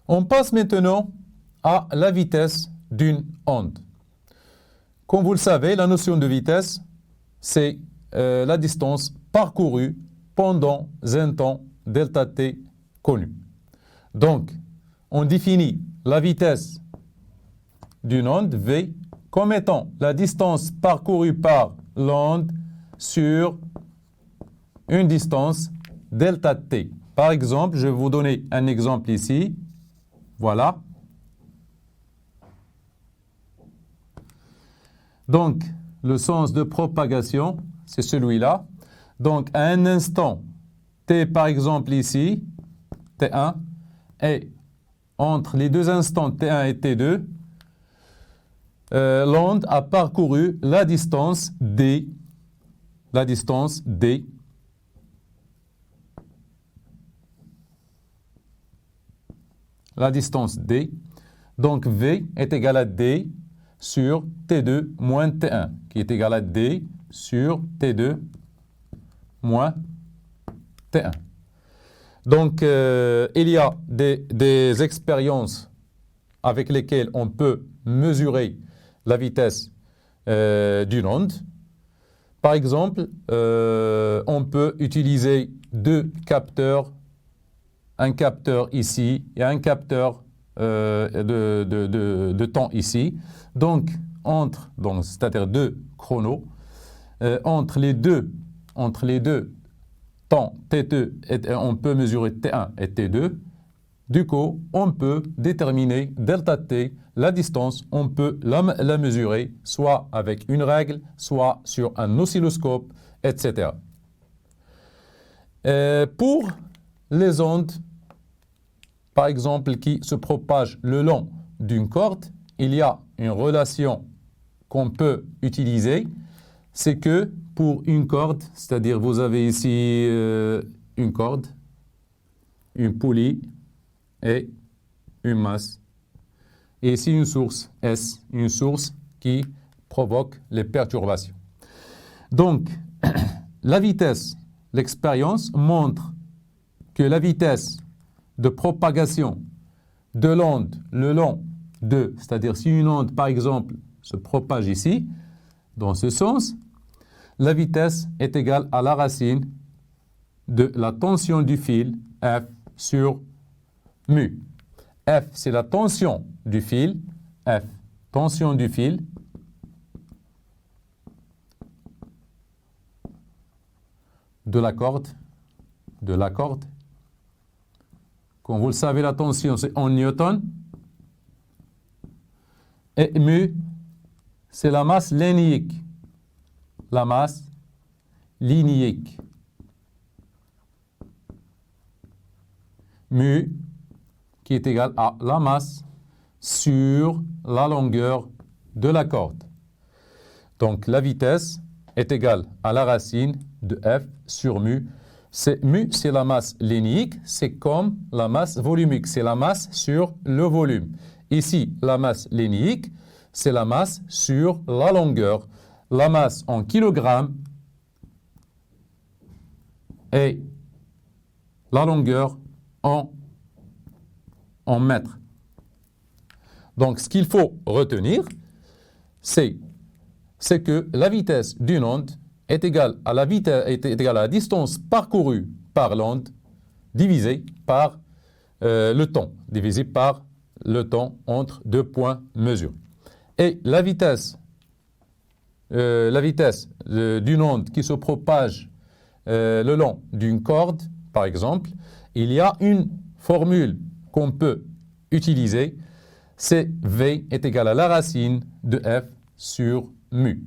On passe maintenant à la vitesse d'une onde. Comme vous le savez, la notion de vitesse, c'est la distance parcourue pendant un temps delta t connu. Donc, on définit la vitesse d'une onde V comme étant la distance parcourue par l'onde sur une distance delta t. Par exemple, je vais vous donner un exemple ici. Voilà. Donc, le sens de propagation, c'est celui-là. Donc, à un instant t, par exemple ici, t1, et entre les deux instants t1 et t2, l'onde a parcouru la distance d, la distance d, donc V est égal à D sur T2 moins T1, qui est égal à D sur T2 moins T1. Donc, il y a des expériences avec lesquelles on peut mesurer la vitesse d'une onde. Par exemple, on peut utiliser deux capteurs, un capteur ici et un capteur de temps ici. Donc, c'est-à-dire deux chronos, entre les deux temps T2, on peut mesurer T1 et T2. Du coup, on peut déterminer delta T, la distance, on peut la mesurer soit avec une règle, soit sur un oscilloscope, etc. Pour les ondes, par exemple, qui se propagent le long d'une corde, il y a une relation qu'on peut utiliser, c'est que pour une corde, c'est-à-dire vous avez ici une corde, une poulie et une masse, et ici une source S, une source qui provoque les perturbations. Donc, la vitesse, l'expérience montre que la vitesse de propagation de l'onde le long de, c'est-à-dire si une onde, par exemple, se propage ici, dans ce sens, la vitesse est égale à la racine de la tension du fil F sur mu. F, c'est la tension du fil, F, tension du fil, de la corde. Comme vous le savez, la tension, c'est en newton. Et mu, c'est la masse linéique. La masse linéique. Mu, qui est égal à la masse sur la longueur de la corde. Donc, la vitesse est égale à la racine de F sur mu. Mu, c'est la masse linéique, c'est comme la masse volumique, c'est la masse sur le volume. Ici, la masse linéique, c'est la masse sur la longueur. La masse en kilogrammes et la longueur en mètres. Donc, ce qu'il faut retenir, c'est que la vitesse d'une onde est égale à la distance parcourue par l'onde divisée par le temps, divisé par le temps entre deux points mesurés. Et la vitesse d'une onde qui se propage le long d'une corde, par exemple, il y a une formule qu'on peut utiliser, c'est V est égal à la racine de F sur mu.